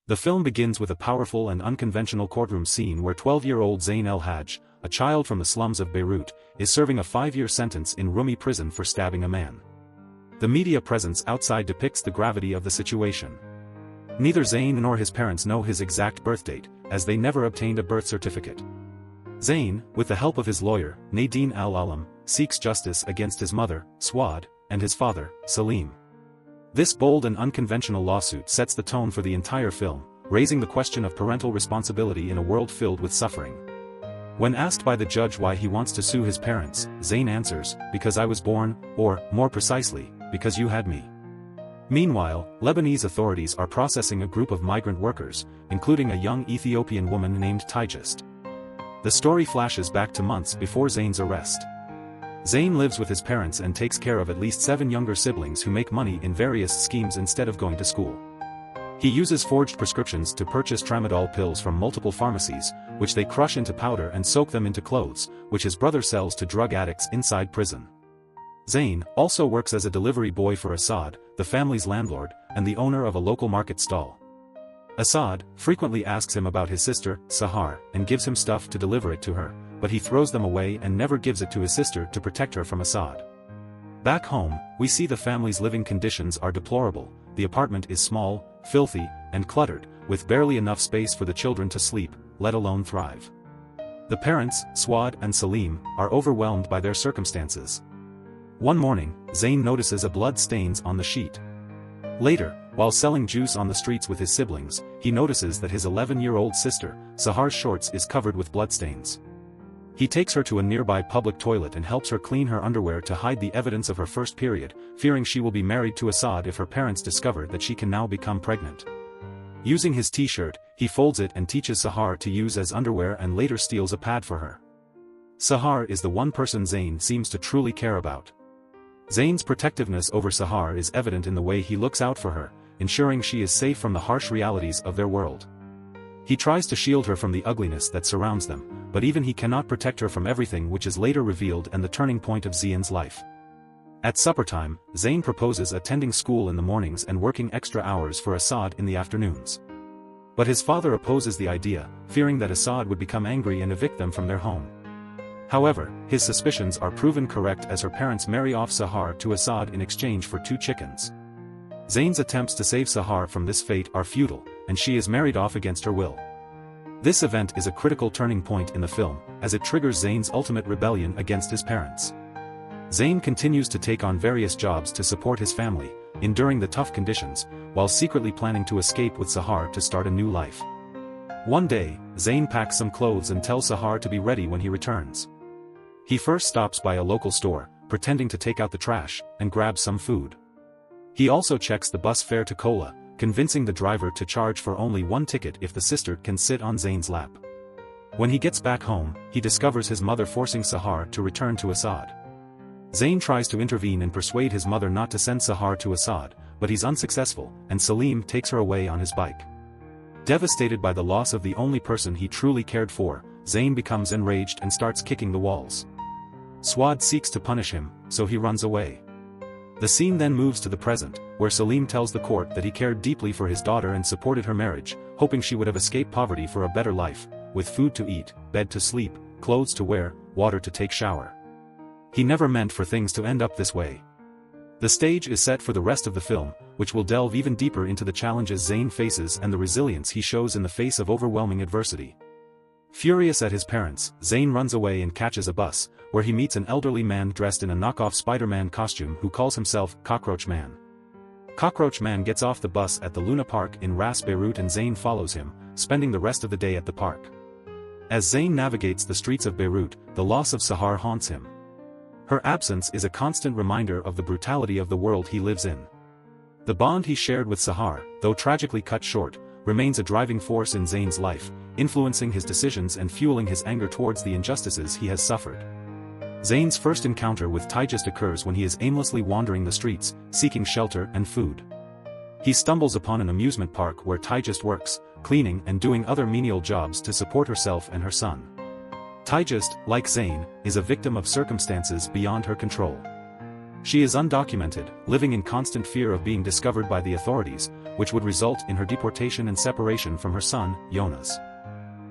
The film begins with a powerful and unconventional courtroom scene where 12-year-old Zain el-Hajj, a child from the slums of Beirut, is serving a 5-year sentence in Rumi prison for stabbing a man. The media presence outside depicts the gravity of the situation. Neither Zain nor his parents know his exact birth date, as they never obtained a birth certificate. Zain, with the help of his lawyer, Nadine al-Alam, seeks justice against his mother, Swad, and his father, Salim. This bold and unconventional lawsuit sets the tone for the entire film, raising the question of parental responsibility in a world filled with suffering. When asked by the judge why he wants to sue his parents, Zain answers, "Because I was born, or, more precisely, because you had me." Meanwhile, Lebanese authorities are processing a group of migrant workers, including a young Ethiopian woman named Tigist. The story flashes back to months before Zain's arrest. Zain lives with his parents and takes care of at least 7 younger siblings who make money in various schemes instead of going to school. He uses forged prescriptions to purchase tramadol pills from multiple pharmacies, which they crush into powder and soak them into clothes, which his brother sells to drug addicts inside prison. Zain also works as a delivery boy for Assad, the family's landlord, and the owner of a local market stall. Assad frequently asks him about his sister, Sahar, and gives him stuff to deliver it to her, but he throws them away and never gives it to his sister to protect her from Assad. Back home, we see the family's living conditions are deplorable. The apartment is small, filthy, and cluttered, with barely enough space for the children to sleep, let alone thrive. The parents, Swad and Salim, are overwhelmed by their circumstances. One morning, Zain notices a blood stains on the sheet. Later, while selling juice on the streets with his siblings, he notices that his 11-year-old sister, Sahar's shorts is covered with bloodstains. He takes her to a nearby public toilet and helps her clean her underwear to hide the evidence of her first period, fearing she will be married to Assad if her parents discover that she can now become pregnant. Using his t-shirt, he folds it and teaches Sahar to use as underwear and later steals a pad for her. Sahar is the one person Zain seems to truly care about. Zain's protectiveness over Sahar is evident in the way he looks out for her, ensuring she is safe from the harsh realities of their world. He tries to shield her from the ugliness that surrounds them, but even he cannot protect her from everything, which is later revealed and the turning point of Zain's life. At supper time, Zain proposes attending school in the mornings and working extra hours for Assad in the afternoons. But his father opposes the idea, fearing that Assad would become angry and evict them from their home. However, his suspicions are proven correct as her parents marry off Sahar to Assad in exchange for 2 chickens. Zain's attempts to save Sahar from this fate are futile, and she is married off against her will. This event is a critical turning point in the film, as it triggers Zain's ultimate rebellion against his parents. Zain continues to take on various jobs to support his family, enduring the tough conditions, while secretly planning to escape with Sahar to start a new life. One day, Zain packs some clothes and tells Sahar to be ready when he returns. He first stops by a local store, pretending to take out the trash, and grabs some food. He also checks the bus fare to Kola, convincing the driver to charge for only 1 ticket if the sister can sit on Zain's lap. When he gets back home, he discovers his mother forcing Sahar to return to Assad. Zain tries to intervene and persuade his mother not to send Sahar to Assad, but he's unsuccessful, and Salim takes her away on his bike. Devastated by the loss of the only person he truly cared for, Zain becomes enraged and starts kicking the walls. Swad seeks to punish him, so he runs away. The scene then moves to the present, where Salim tells the court that he cared deeply for his daughter and supported her marriage, hoping she would have escaped poverty for a better life, with food to eat, bed to sleep, clothes to wear, water to take shower. He never meant for things to end up this way. The stage is set for the rest of the film, which will delve even deeper into the challenges Zain faces and the resilience he shows in the face of overwhelming adversity. Furious at his parents, Zain runs away and catches a bus, where he meets an elderly man dressed in a knockoff Spider-Man costume who calls himself Cockroach Man. Cockroach Man gets off the bus at the Luna Park in Ras Beirut and Zain follows him, spending the rest of the day at the park. As Zain navigates the streets of Beirut, the loss of Sahar haunts him. Her absence is a constant reminder of the brutality of the world he lives in. The bond he shared with Sahar, though tragically cut short, remains a driving force in Zain's life, influencing his decisions and fueling his anger towards the injustices he has suffered. Zain's first encounter with Tigist occurs when he is aimlessly wandering the streets, seeking shelter and food. He stumbles upon an amusement park where Tigist works, cleaning and doing other menial jobs to support herself and her son. Tigist, like Zain, is a victim of circumstances beyond her control. She is undocumented, living in constant fear of being discovered by the authorities, which would result in her deportation and separation from her son, Jonas.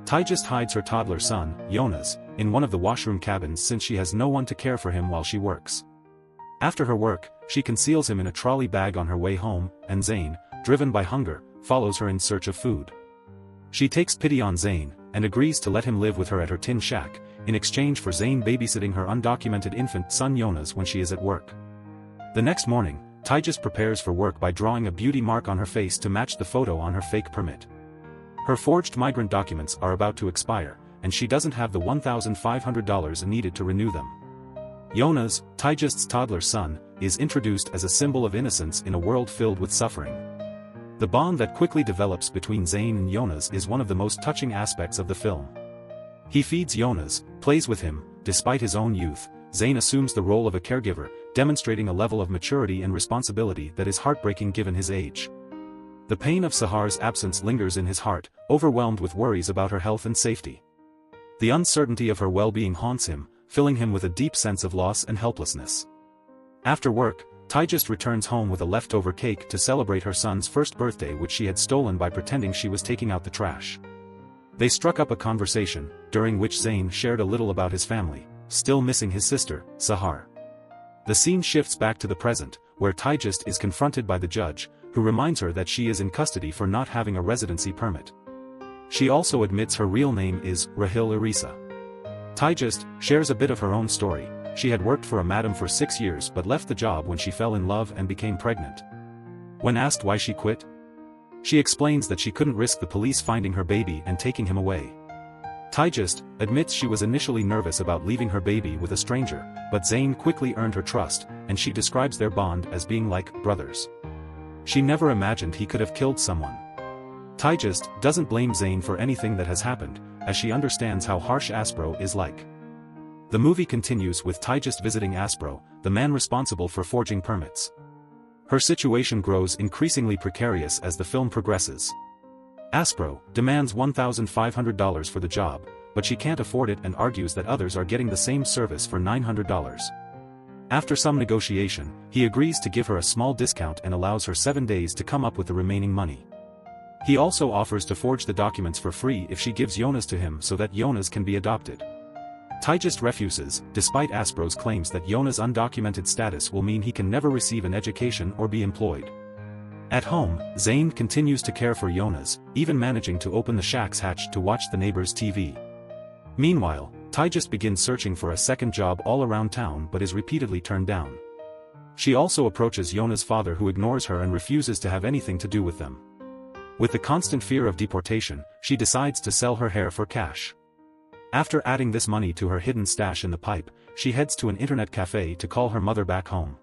Tigist hides her toddler son, Jonas, in one of the washroom cabins since she has no one to care for him while she works. After her work, she conceals him in a trolley bag on her way home, and Zain, driven by hunger, follows her in search of food. She takes pity on Zain, and agrees to let him live with her at her tin shack, in exchange for Zain babysitting her undocumented infant son Jonas when she is at work. The next morning, Tigist prepares for work by drawing a beauty mark on her face to match the photo on her fake permit. Her forged migrant documents are about to expire, and she doesn't have the $1,500 needed to renew them. Jonas, Tigist's toddler son, is introduced as a symbol of innocence in a world filled with suffering. The bond that quickly develops between Zain and Jonas is one of the most touching aspects of the film. He feeds Jonas, plays with him, despite his own youth. Zain assumes the role of a caregiver, demonstrating a level of maturity and responsibility that is heartbreaking given his age. The pain of Sahar's absence lingers in his heart, overwhelmed with worries about her health and safety. The uncertainty of her well-being haunts him, filling him with a deep sense of loss and helplessness. After work, Tigist returns home with a leftover cake to celebrate her son's first birthday, which she had stolen by pretending she was taking out the trash. They struck up a conversation, during which Zain shared a little about his family, still missing his sister, Sahar. The scene shifts back to the present, where Tigist is confronted by the judge, who reminds her that she is in custody for not having a residency permit. She also admits her real name is Rahil Irisa. Tigist shares a bit of her own story. She had worked for a madam for 6 years but left the job when she fell in love and became pregnant. When asked why she quit, she explains that she couldn't risk the police finding her baby and taking him away. Tigist admits she was initially nervous about leaving her baby with a stranger, but Zain quickly earned her trust, and she describes their bond as being like brothers. She never imagined he could have killed someone. Tigist doesn't blame Zain for anything that has happened, as she understands how harsh Aspro is like. The movie continues with Tigist visiting Aspro, the man responsible for forging permits. Her situation grows increasingly precarious as the film progresses. Aspro demands $1,500 for the job, but she can't afford it and argues that others are getting the same service for $900. After some negotiation, he agrees to give her a small discount and allows her 7 days to come up with the remaining money. He also offers to forge the documents for free if she gives Jonas to him so that Jonas can be adopted. Tigist refuses, despite Aspro's claims that Jonas' undocumented status will mean he can never receive an education or be employed. At home, Zain continues to care for Jonas, even managing to open the shack's hatch to watch the neighbor's TV. Meanwhile, Tigist begins searching for a second job all around town but is repeatedly turned down. She also approaches Jonas' father, who ignores her and refuses to have anything to do with them. With the constant fear of deportation, she decides to sell her hair for cash. After adding this money to her hidden stash in the pipe, she heads to an internet cafe to call her mother back home.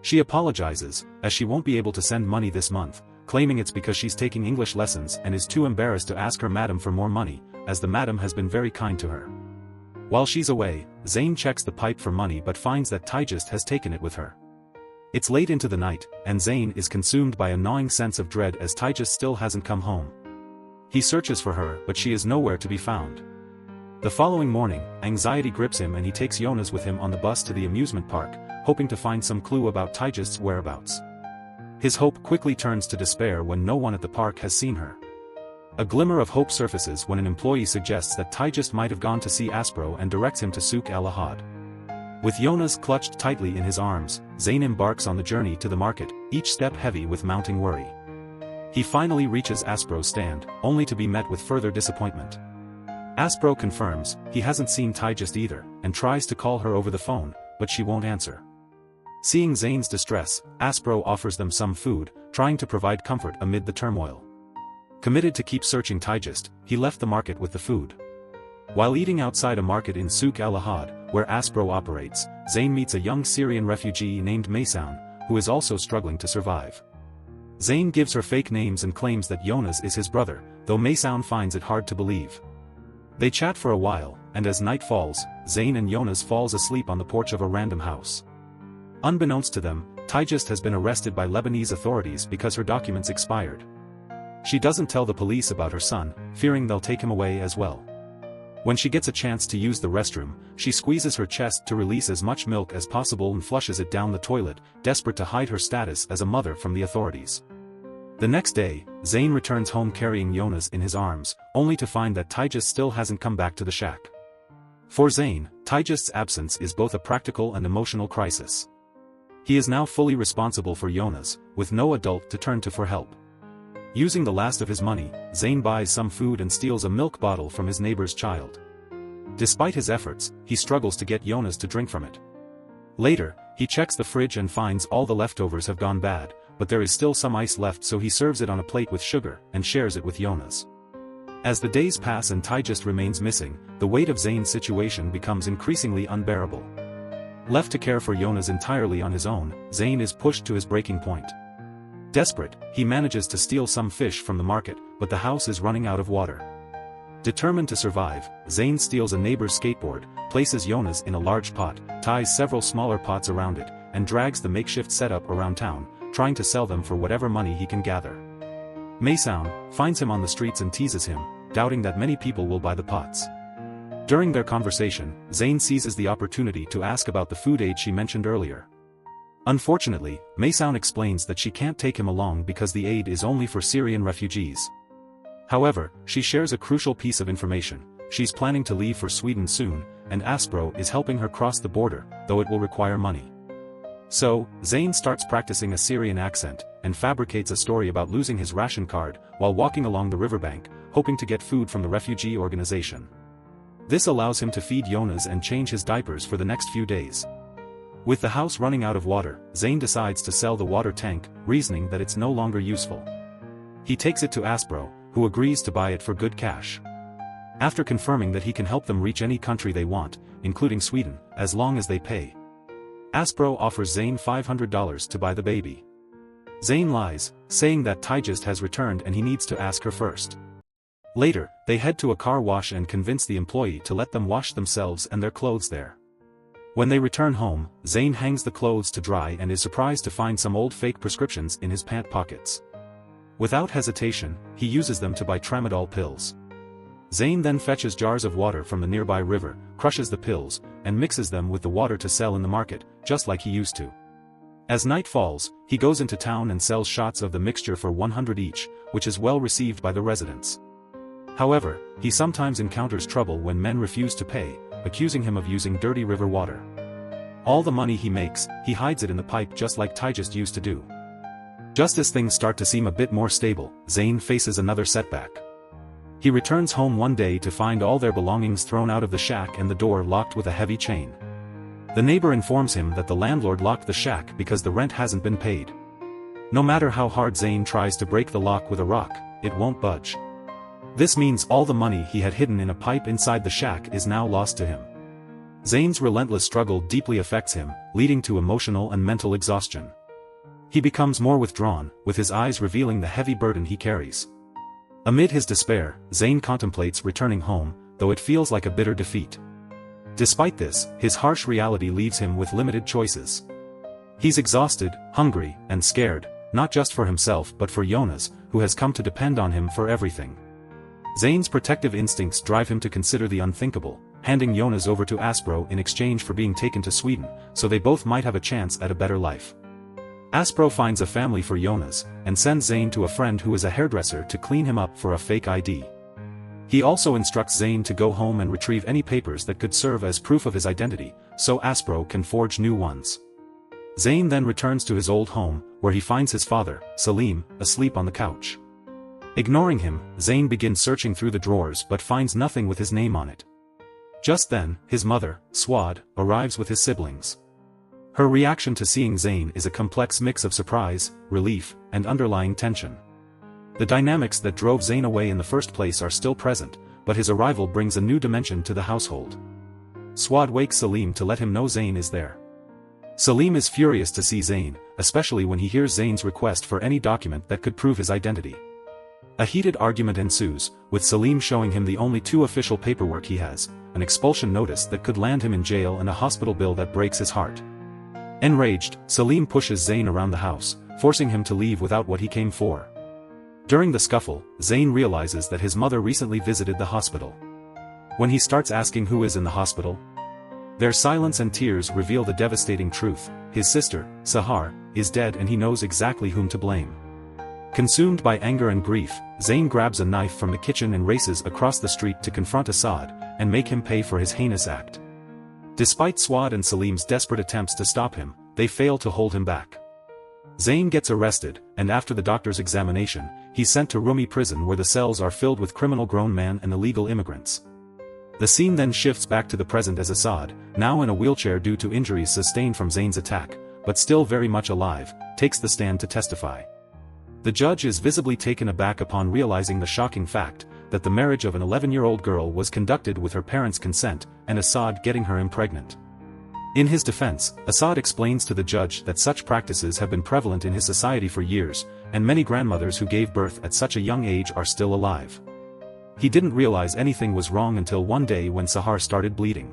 She apologizes, as she won't be able to send money this month, claiming it's because she's taking English lessons and is too embarrassed to ask her madam for more money, as the madam has been very kind to her. While she's away, Zain checks the pipe for money but finds that Tigist has taken it with her. It's late into the night, and Zain is consumed by a gnawing sense of dread as Tigist still hasn't come home. He searches for her but she is nowhere to be found. The following morning, anxiety grips him and he takes Jonas with him on the bus to the amusement park, hoping to find some clue about Tigist's whereabouts. His hope quickly turns to despair when no one at the park has seen her. A glimmer of hope surfaces when an employee suggests that Tigist might have gone to see Aspro and directs him to Souk al-Ahad. With Jonas clutched tightly in his arms, Zain embarks on the journey to the market, each step heavy with mounting worry. He finally reaches Aspro's stand, only to be met with further disappointment. Aspro confirms he hasn't seen Tigist either, and tries to call her over the phone, but she won't answer. Seeing Zain's distress, Aspro offers them some food, trying to provide comfort amid the turmoil. Committed to keep searching Tigist, he left the market with the food. While eating outside a market in Souk al-Ahad, where Aspro operates, Zain meets a young Syrian refugee named Maysoun, who is also struggling to survive. Zain gives her fake names and claims that Jonas is his brother, though Maysoun finds it hard to believe. They chat for a while, and as night falls, Zain and Jonas falls asleep on the porch of a random house. Unbeknownst to them, Tigist has been arrested by Lebanese authorities because her documents expired. She doesn't tell the police about her son, fearing they'll take him away as well. When she gets a chance to use the restroom, she squeezes her chest to release as much milk as possible and flushes it down the toilet, desperate to hide her status as a mother from the authorities. The next day, Zain returns home carrying Jonas in his arms, only to find that Tigist still hasn't come back to the shack. For Zain, Tigist's absence is both a practical and emotional crisis. He is now fully responsible for Jonas, with no adult to turn to for help. Using the last of his money, Zain buys some food and steals a milk bottle from his neighbor's child. Despite his efforts, he struggles to get Jonas to drink from it. Later, he checks the fridge and finds all the leftovers have gone bad, but there is still some ice left, so he serves it on a plate with sugar and shares it with Jonas. As the days pass and Tigist remains missing, the weight of Zain's situation becomes increasingly unbearable. Left to care for Jonas entirely on his own, Zain is pushed to his breaking point. Desperate, he manages to steal some fish from the market, but the house is running out of water. Determined to survive, Zain steals a neighbor's skateboard, places Jonas in a large pot, ties several smaller pots around it, and drags the makeshift setup around town, trying to sell them for whatever money he can gather. Maysoun finds him on the streets and teases him, doubting that many people will buy the pots. During their conversation, Zain seizes the opportunity to ask about the food aid she mentioned earlier. Unfortunately, Maysoun explains that she can't take him along because the aid is only for Syrian refugees. However, she shares a crucial piece of information: she's planning to leave for Sweden soon, and Aspro is helping her cross the border, though it will require money. So, Zain starts practicing a Syrian accent, and fabricates a story about losing his ration card while walking along the riverbank, hoping to get food from the refugee organization. This allows him to feed Jonas and change his diapers for the next few days. With the house running out of water, Zain decides to sell the water tank, reasoning that it's no longer useful. He takes it to Aspro, who agrees to buy it for good cash. After confirming that he can help them reach any country they want, including Sweden, as long as they pay. Aspro offers Zain $500 to buy the baby. Zain lies, saying that Tigist has returned and he needs to ask her first. Later, they head to a car wash and convince the employee to let them wash themselves and their clothes there. When they return home, Zain hangs the clothes to dry and is surprised to find some old fake prescriptions in his pant pockets. Without hesitation, he uses them to buy tramadol pills. Zain then fetches jars of water from the nearby river, crushes the pills, and mixes them with the water to sell in the market, just like he used to. As night falls, he goes into town and sells shots of the mixture for 100 each, which is well received by the residents. However, he sometimes encounters trouble when men refuse to pay, accusing him of using dirty river water. All the money he makes, he hides it in the pipe just like Tigist used to do. Just as things start to seem a bit more stable, Zain faces another setback. He returns home one day to find all their belongings thrown out of the shack and the door locked with a heavy chain. The neighbor informs him that the landlord locked the shack because the rent hasn't been paid. No matter how hard Zain tries to break the lock with a rock, it won't budge. This means all the money he had hidden in a pipe inside the shack is now lost to him. Zain's relentless struggle deeply affects him, leading to emotional and mental exhaustion. He becomes more withdrawn, with his eyes revealing the heavy burden he carries. Amid his despair, Zain contemplates returning home, though it feels like a bitter defeat. Despite this, his harsh reality leaves him with limited choices. He's exhausted, hungry, and scared, not just for himself but for Jonas, who has come to depend on him for everything. Zain's protective instincts drive him to consider the unthinkable, handing Jonas over to Aspro in exchange for being taken to Sweden, so they both might have a chance at a better life. Aspro finds a family for Jonas, and sends Zain to a friend who is a hairdresser to clean him up for a fake ID. He also instructs Zain to go home and retrieve any papers that could serve as proof of his identity, so Aspro can forge new ones. Zain then returns to his old home, where he finds his father, Salim, asleep on the couch. Ignoring him, Zain begins searching through the drawers but finds nothing with his name on it. Just then, his mother, Swad, arrives with his siblings. Her reaction to seeing Zain is a complex mix of surprise, relief, and underlying tension. The dynamics that drove Zain away in the first place are still present, but his arrival brings a new dimension to the household. Swad wakes Salim to let him know Zain is there. Salim is furious to see Zain, especially when he hears Zain's request for any document that could prove his identity. A heated argument ensues, with Salim showing him the only two official paperwork he has, an expulsion notice that could land him in jail and a hospital bill that breaks his heart. Enraged, Salim pushes Zain around the house, forcing him to leave without what he came for. During the scuffle, Zain realizes that his mother recently visited the hospital. When he starts asking who is in the hospital, their silence and tears reveal the devastating truth: his sister, Sahar, is dead and he knows exactly whom to blame. Consumed by anger and grief, Zain grabs a knife from the kitchen and races across the street to confront Assad, and make him pay for his heinous act. Despite Swad and Salim's desperate attempts to stop him, they fail to hold him back. Zain gets arrested, and after the doctor's examination, he's sent to Rumi prison where the cells are filled with criminal grown men and illegal immigrants. The scene then shifts back to the present as Assad, now in a wheelchair due to injuries sustained from Zain's attack, but still very much alive, takes the stand to testify. The judge is visibly taken aback upon realizing the shocking fact that the marriage of an 11-year-old girl was conducted with her parents' consent, and Assad getting her impregnant. In his defense, Assad explains to the judge that such practices have been prevalent in his society for years, and many grandmothers who gave birth at such a young age are still alive. He didn't realize anything was wrong until one day when Sahar started bleeding.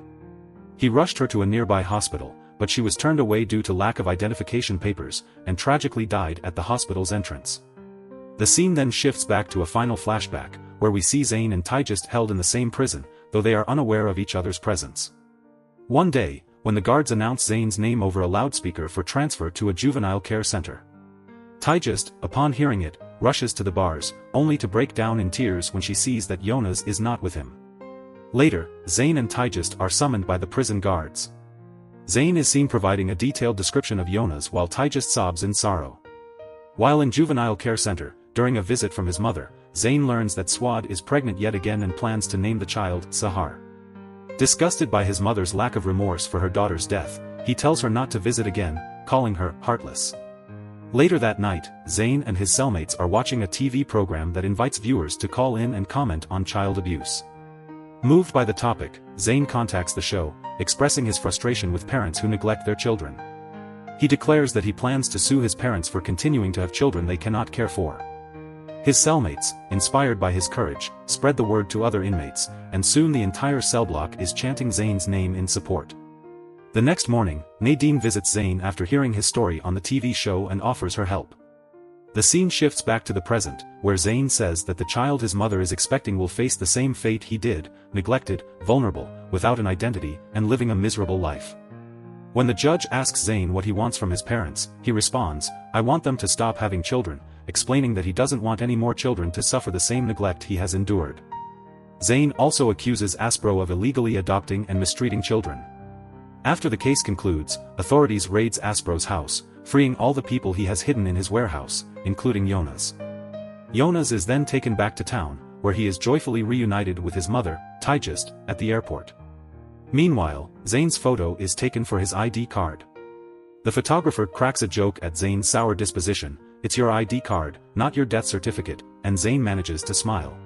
He rushed her to a nearby hospital, but she was turned away due to lack of identification papers, and tragically died at the hospital's entrance. The scene then shifts back to a final flashback, where we see Zain and Taijist held in the same prison, though they are unaware of each other's presence. One day, when the guards announce Zain's name over a loudspeaker for transfer to a juvenile care center, Taijist, upon hearing it, rushes to the bars, only to break down in tears when she sees that Jonas is not with him. Later, Zain and Taijist are summoned by the prison guards. Zain is seen providing a detailed description of Jonas while Taijist sobs in sorrow. While in juvenile care center, during a visit from his mother, Zain learns that Swad is pregnant yet again and plans to name the child Sahar. Disgusted by his mother's lack of remorse for her daughter's death, he tells her not to visit again, calling her heartless. Later that night, Zain and his cellmates are watching a TV program that invites viewers to call in and comment on child abuse. Moved by the topic, Zain contacts the show, expressing his frustration with parents who neglect their children. He declares that he plans to sue his parents for continuing to have children they cannot care for. His cellmates, inspired by his courage, spread the word to other inmates, and soon the entire cell block is chanting Zain's name in support. The next morning, Nadine visits Zain after hearing his story on the TV show and offers her help. The scene shifts back to the present, where Zain says that the child his mother is expecting will face the same fate he did, neglected, vulnerable, without an identity, and living a miserable life. When the judge asks Zain what he wants from his parents, he responds, "I want them to stop having children," explaining that he doesn't want any more children to suffer the same neglect he has endured. Zain also accuses Aspro of illegally adopting and mistreating children. After the case concludes, authorities raids Aspro's house, freeing all the people he has hidden in his warehouse, including Jonas. Jonas is then taken back to town, where he is joyfully reunited with his mother, Taijist, at the airport. Meanwhile, Zain's photo is taken for his ID card. The photographer cracks a joke at Zain's sour disposition, "It's your ID card, not your death certificate," and Zain manages to smile.